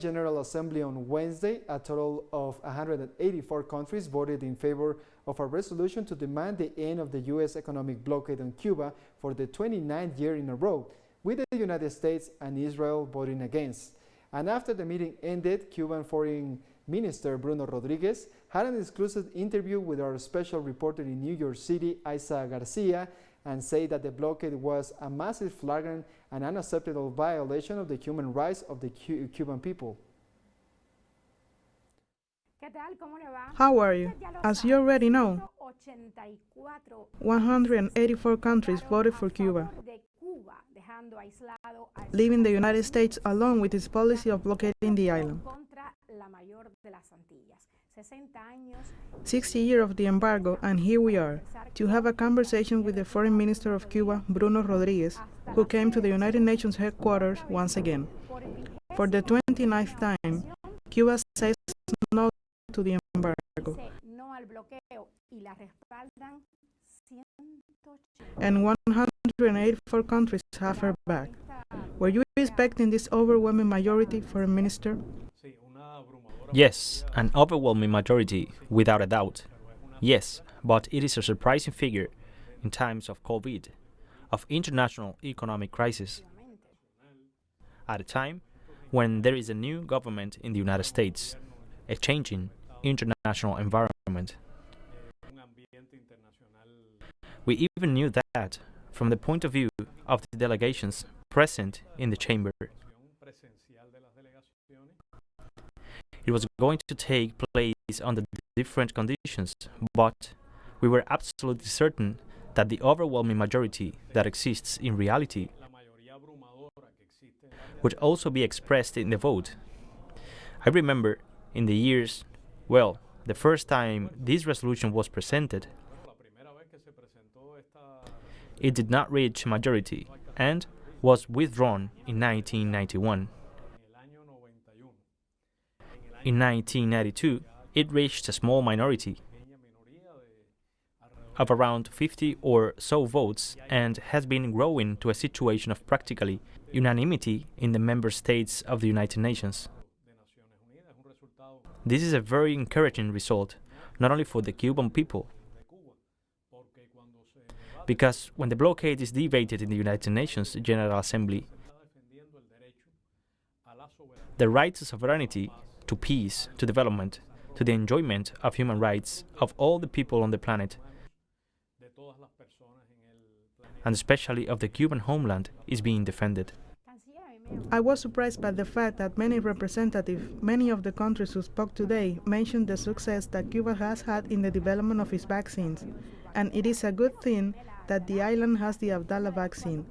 General Assembly on Wednesday, a total of 184 countries voted in favor of a resolution to demand the end of the U.S. economic blockade on Cuba for the 29th year in a row, with the United States and Israel voting against. And after the meeting ended, Cuban Foreign Minister Bruno Rodríguez had an exclusive interview with our special reporter in New York City, Aissa García, and said that the blockade was a massive, flagrant, and unacceptable violation of the human rights of the Cuban people. How are you? As you already know, 184 countries voted for Cuba, leaving the United States alone with its policy of blockading the island. 60 years of the embargo, and here we are, to have a conversation with the Foreign Minister of Cuba, Bruno Rodríguez, who came to the United Nations headquarters once again. For the 29th time, Cuba says no to the embargo. And 184 countries have her back. Were you expecting this overwhelming majority, Foreign Minister? Yes, an overwhelming majority, without a doubt. Yes, but it is a surprising figure in times of COVID, of international economic crisis. At a time when there is a new government in the United States, a changing international environment. We even knew that from the point of view of the delegations present in the chamber. It was going to take place under different conditions, but we were absolutely certain that the overwhelming majority that exists in reality would also be expressed in the vote. I remember in the years, the first time this resolution was presented, it did not reach majority and was withdrawn in 1991. In 1992, it reached a small minority of around 50 or so votes and has been growing to a situation of practically unanimity in the member states of the United Nations. This is a very encouraging result, not only for the Cuban people, because when the blockade is debated in the United Nations General Assembly, the right to sovereignty, to peace, to development, to the enjoyment of human rights of all the people on the planet, and especially of the Cuban homeland, is being defended. I was surprised by the fact that many of the countries who spoke today mentioned the success that Cuba has had in the development of its vaccines, and it is a good thing that the island has the Abdala vaccine,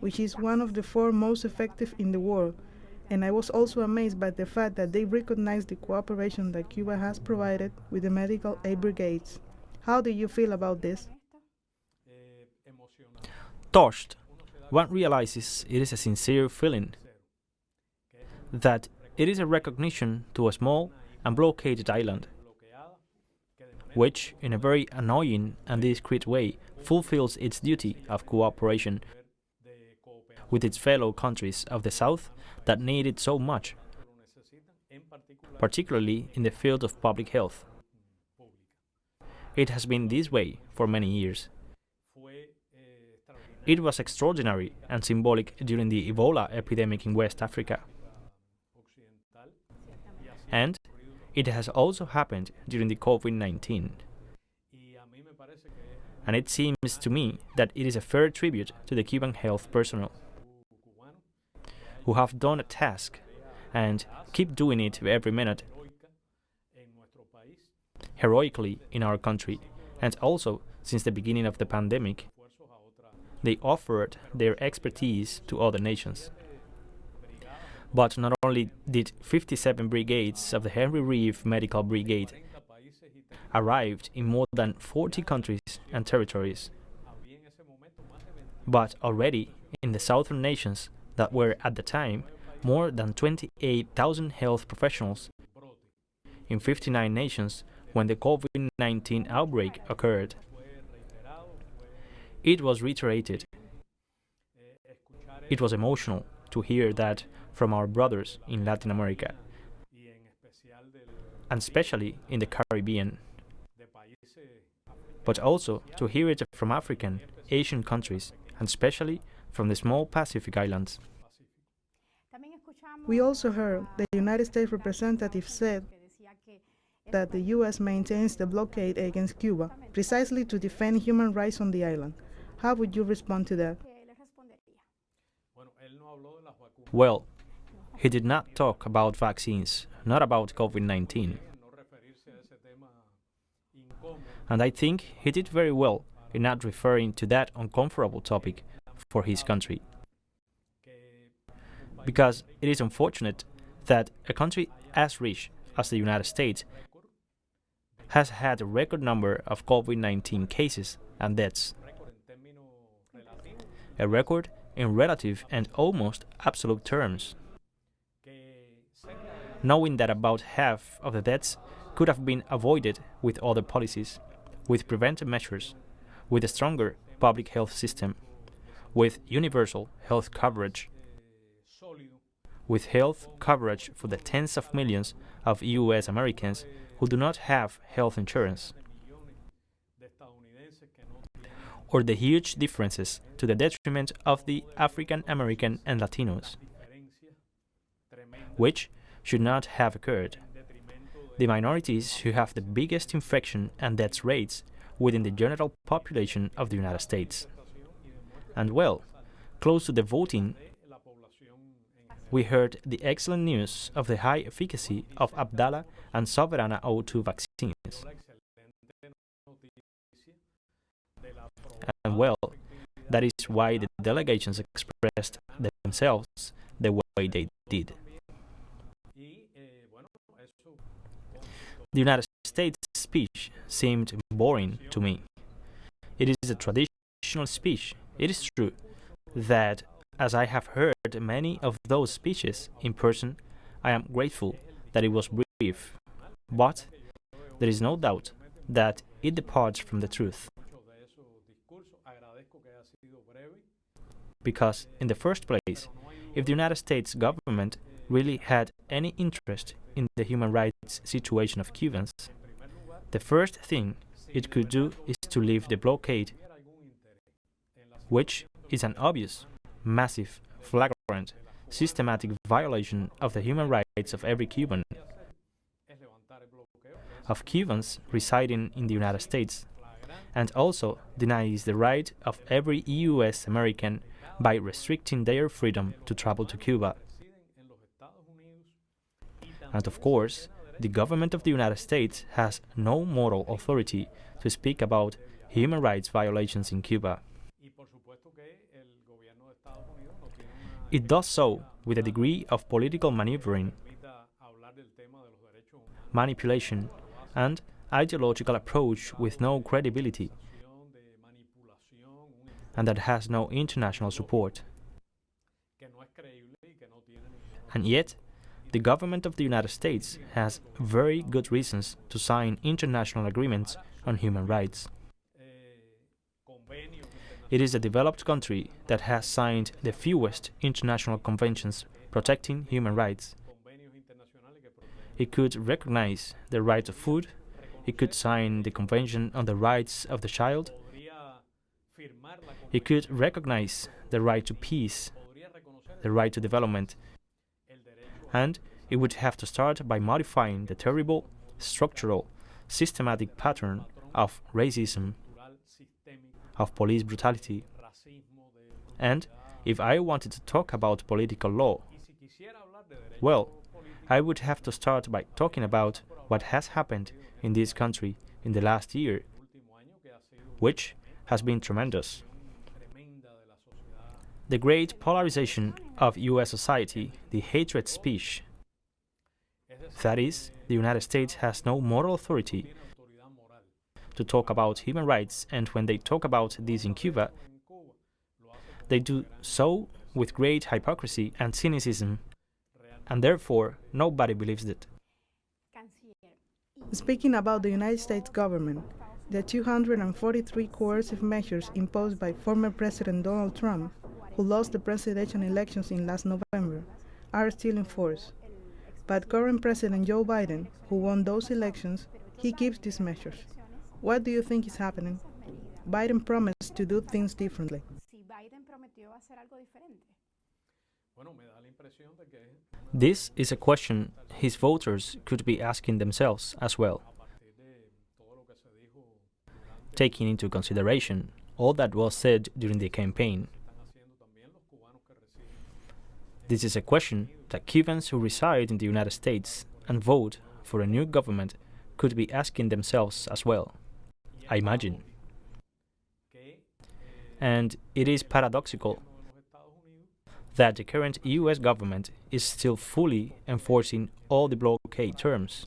which is one of the 4 most effective in the world. And I was also amazed by the fact that they recognized the cooperation that Cuba has provided with the medical aid brigades. How do you feel about this? Touched. One realizes it is a sincere feeling, that it is a recognition to a small and blockaded island, which, in a very annoying and discreet way, fulfills its duty of cooperation with its fellow countries of the South that need it so much, particularly in the field of public health. It has been this way for many years. It was extraordinary and symbolic during the Ebola epidemic in West Africa. And it has also happened during the COVID-19. And it seems to me that it is a fair tribute to the Cuban health personnel, who have done a task and keep doing it every minute, heroically in our country, and also since the beginning of the pandemic. They offered their expertise to other nations. But not only did 57 brigades of the Henry Reeve Medical Brigade arrived in more than 40 countries and territories, but already in the southern nations that were at the time more than 28,000 health professionals in 59 nations when the COVID-19 outbreak occurred. It was reiterated. It was emotional to hear that from our brothers in Latin America, and especially in the Caribbean, but also to hear it from African, Asian countries, and especially from the small Pacific islands. We also heard the United States representative said that the U.S. maintains the blockade against Cuba precisely to defend human rights on the island. How would you respond to that? Well, he did not talk about vaccines, not about COVID-19. And I think he did very well in not referring to that uncomfortable topic for his country. Because it is unfortunate that a country as rich as the United States has had a record number of COVID-19 cases and deaths. A record in relative and almost absolute terms. Knowing that about half of the deaths could have been avoided with other policies, with preventive measures, with a stronger public health system, with universal health coverage, with health coverage for the tens of millions of US Americans who do not have health insurance, or the huge differences to the detriment of the African American and Latinos, which should not have occurred. The minorities who have the biggest infection and death rates within the general population of the United States. And well, close to the voting, we heard the excellent news of the high efficacy of Abdala and Soberana O2 vaccines. And well, that is why the delegations expressed themselves the way they did. The United States speech seemed boring to me. It is a traditional speech. It is true that, as I have heard many of those speeches in person, I am grateful that it was brief. But there is no doubt that it departs from the truth. Because, in the first place, if the United States government really had any interest in the human rights situation of Cubans, the first thing it could do is to lift the blockade, which is an obvious, massive, flagrant, systematic violation of the human rights of every Cuban, of Cubans residing in the United States, and also denies the right of every US American by restricting their freedom to travel to Cuba. And of course, the government of the United States has no moral authority to speak about human rights violations in Cuba. It does so with a degree of political maneuvering, manipulation, and ideological approach with no credibility, and that has no international support. And yet, the government of the United States has very good reasons to sign international agreements on human rights. It is a developed country that has signed the fewest international conventions protecting human rights. It could recognize the right to food, it could sign the Convention on the Rights of the Child, it could recognize the right to peace, the right to development, and it would have to start by modifying the terrible, structural, systematic pattern of racism, of police brutality. And if I wanted to talk about political law, well, I would have to start by talking about what has happened in this country in the last year, which has been tremendous. The great polarization of US society, the hatred speech. That is, the United States has no moral authority to talk about human rights, and when they talk about this in Cuba, they do so with great hypocrisy and cynicism, and therefore nobody believes it. Speaking about the United States government, the 243 coercive measures imposed by former President Donald Trump, who lost the presidential elections in last November, are still in force. But current President Joe Biden, who won those elections, he keeps these measures. What do you think is happening? Biden promised to do things differently. This is a question his voters could be asking themselves as well, taking into consideration all that was said during the campaign. This is a question that Cubans who reside in the United States and vote for a new government could be asking themselves as well, I imagine. And it is paradoxical that the current US government is still fully enforcing all the blockade terms.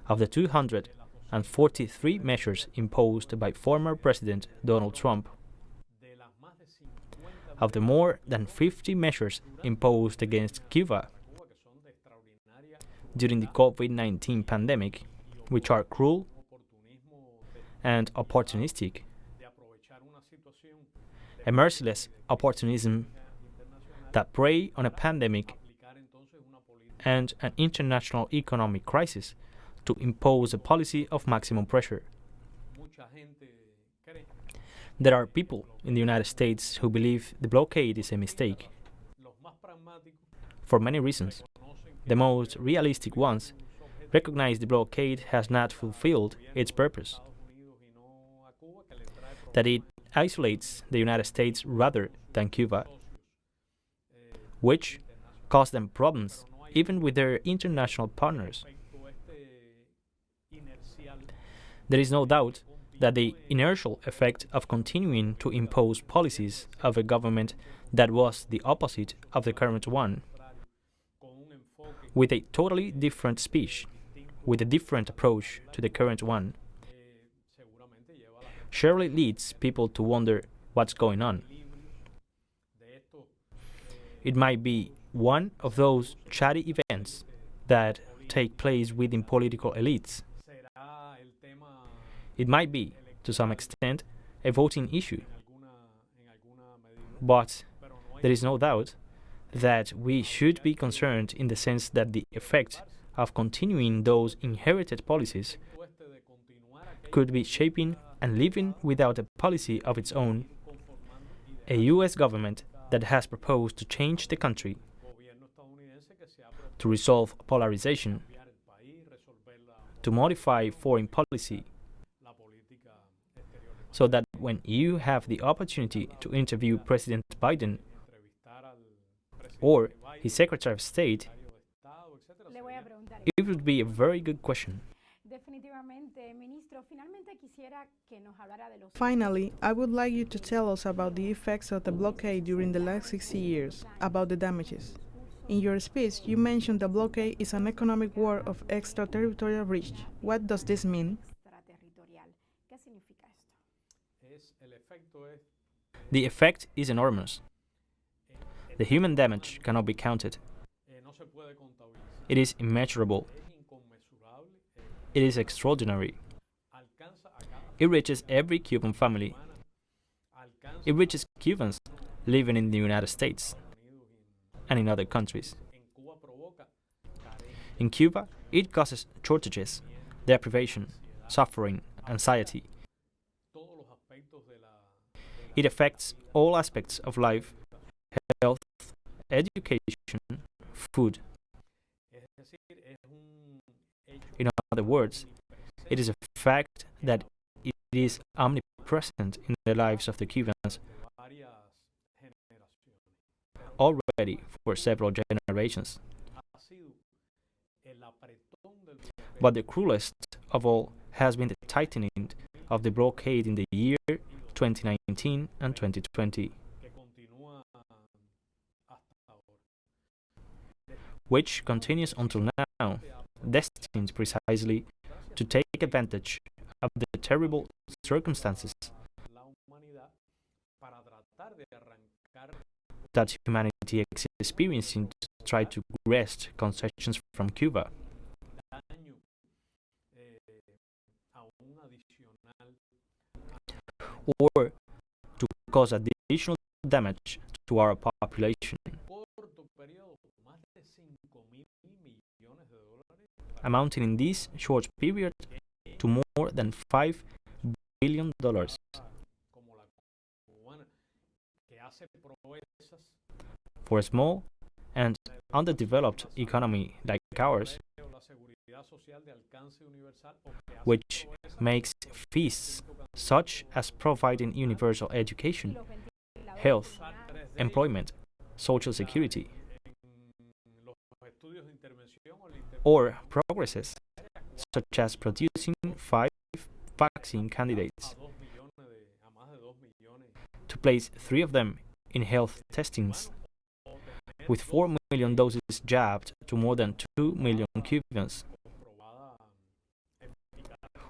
Of the 243 measures imposed by former President Donald Trump, of the more than 50 measures imposed against Cuba during the COVID-19 pandemic, which are cruel and opportunistic, a merciless opportunism that prey on a pandemic and an international economic crisis to impose a policy of maximum pressure. There are people in the United States who believe the blockade is a mistake. For many reasons, the most realistic ones recognize the blockade has not fulfilled its purpose, that it isolates the United States rather than Cuba, which cause them problems even with their international partners. There is no doubt that the inertial effect of continuing to impose policies of a government that was the opposite of the current one, with a totally different speech, with a different approach to the current one, surely leads people to wonder what's going on. It might be one of those chatty events that take place within political elites. It might be, to some extent, a voting issue. But there is no doubt that we should be concerned in the sense that the effect of continuing those inherited policies could be shaping and living without a policy of its own, a U.S. government that has proposed to change the country, to resolve polarization, to modify foreign policy, so that when you have the opportunity to interview President Biden or his Secretary of State, it would be a very good question. Finally, I would like you to tell us about the effects of the blockade during the last 60 years, about the damages. In your speech, you mentioned the blockade is an economic war of extraterritorial reach. What does this mean? The effect is enormous. The human damage cannot be counted. It is immeasurable. It is extraordinary. It reaches every Cuban family. It reaches Cubans living in the United States and in other countries. In Cuba, it causes shortages, deprivation, suffering, anxiety. It affects all aspects of life, health, education, food. In other words, it is a fact that it is omnipresent in the lives of the Cubans already for several generations. But the cruelest of all has been the tightening of the blockade in the year 2019 and 2020, which continues until now, destined precisely to take advantage of the terrible circumstances that humanity is experiencing to try to wrest concessions from Cuba. Or to cause additional damage to our population. amounting in this short period to more than $5 billion. For a small and underdeveloped economy like ours, which makes feasts such as providing universal education, health, employment, social security, or progresses such as producing 5 vaccine candidates, to place 3 of them in health testings, with 4 million doses jabbed to more than 2 million Cubans,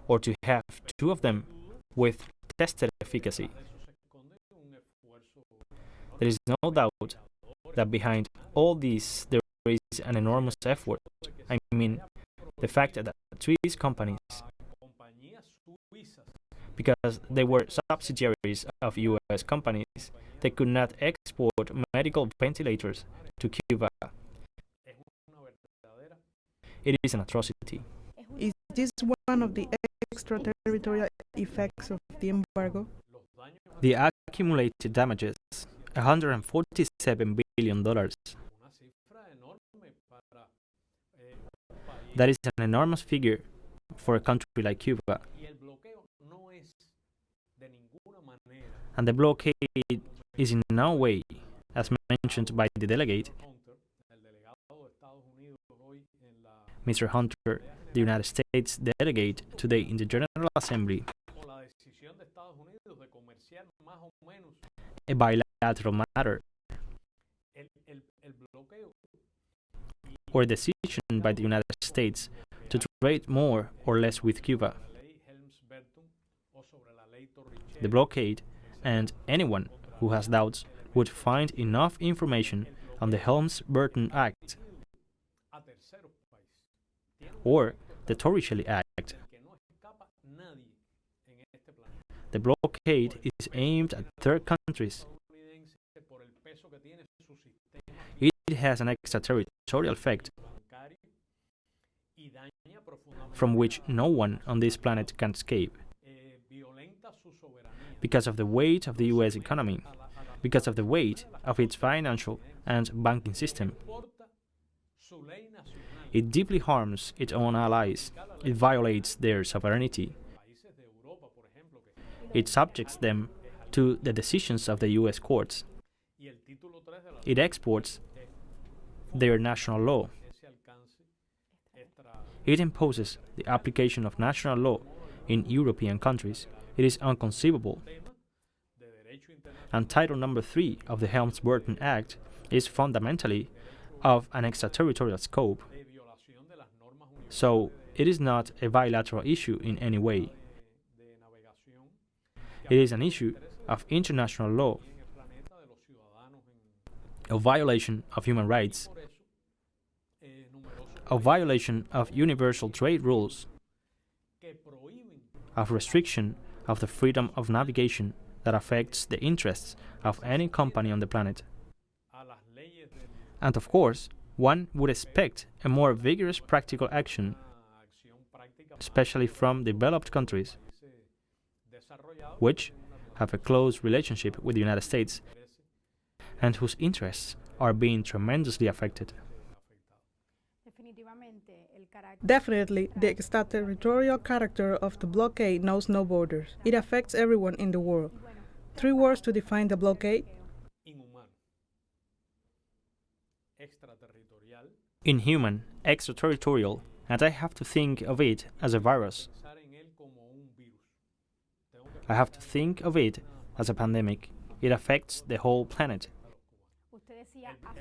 or to have 2 of them with tested efficacy. There is no doubt that behind all this there is an enormous effort. I mean, the fact that Swiss companies, because they were subsidiaries of US companies, they could not export medical ventilators to Cuba. It is an atrocity. Is this one of the extraterritorial effects of the embargo? The accumulated damages, $147 billion. That is an enormous figure for a country like Cuba. And the blockade is in no way, as mentioned by the delegate, Mr. Hunter, the United States delegate today in the General Assembly, a bilateral matter, or a decision by the United States to trade more or less with Cuba. The blockade, and anyone who has doubts, would find enough information on the Helms-Burton Act or the Torricelli Act. The blockade is aimed at third countries. It has an extraterritorial effect from which no one on this planet can escape. Because of the weight of the US economy, because of the weight of its financial and banking system. It deeply harms its own allies. It violates their sovereignty. It subjects them to the decisions of the US courts. It exports their national law. It imposes the application of national law in European countries. It is inconceivable. And Title Number 3 of the Helms-Burton Act is fundamentally of an extraterritorial scope. So it is not a bilateral issue in any way. It is an issue of international law, a violation of human rights, a violation of universal trade rules, of restriction of the freedom of navigation that affects the interests of any company on the planet. And of course, one would expect a more vigorous practical action, especially from developed countries, which have a close relationship with the United States and whose interests are being tremendously affected. Definitely, the extraterritorial character of the blockade knows no borders. It affects everyone in the world. 3 words to define the blockade: Inhuman, extraterritorial, and I have to think of it as a virus. I have to think of it as a pandemic. It affects the whole planet.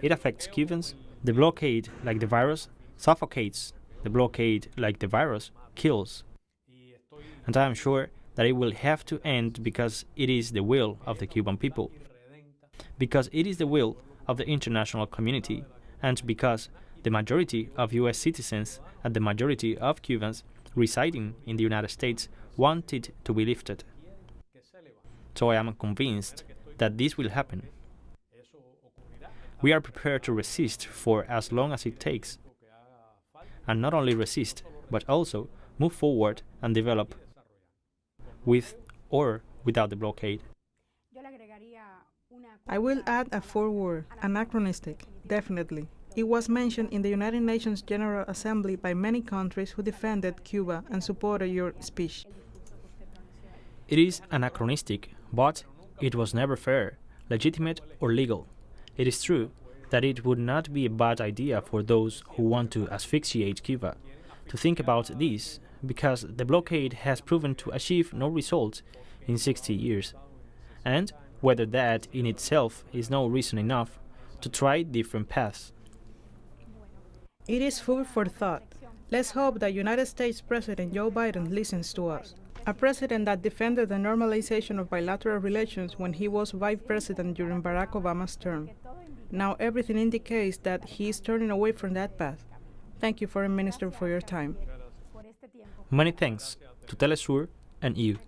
It affects Cubans. The blockade, like the virus, suffocates. The blockade, like the virus, kills. And I am sure that it will have to end because it is the will of the Cuban people, because it is the will of the international community, and because the majority of US citizens and the majority of Cubans residing in the United States want it to be lifted. So I am convinced that this will happen. We are prepared to resist for as long as it takes. And not only resist, but also move forward and develop with or without the blockade. I will add a foreword, anachronistic, definitely. It was mentioned in the United Nations General Assembly by many countries who defended Cuba and supported your speech. It is anachronistic, but it was never fair, legitimate, or legal. It is true that it would not be a bad idea for those who want to asphyxiate Cuba to think about this, because the blockade has proven to achieve no results in 60 years, and whether that in itself is no reason enough to try different paths. It is food for thought. Let's hope that United States President Joe Biden listens to us. A president that defended the normalization of bilateral relations when he was vice president during Barack Obama's term. Now everything indicates that he is turning away from that path. Thank you, Foreign Minister, for your time. Many thanks to TeleSUR and you.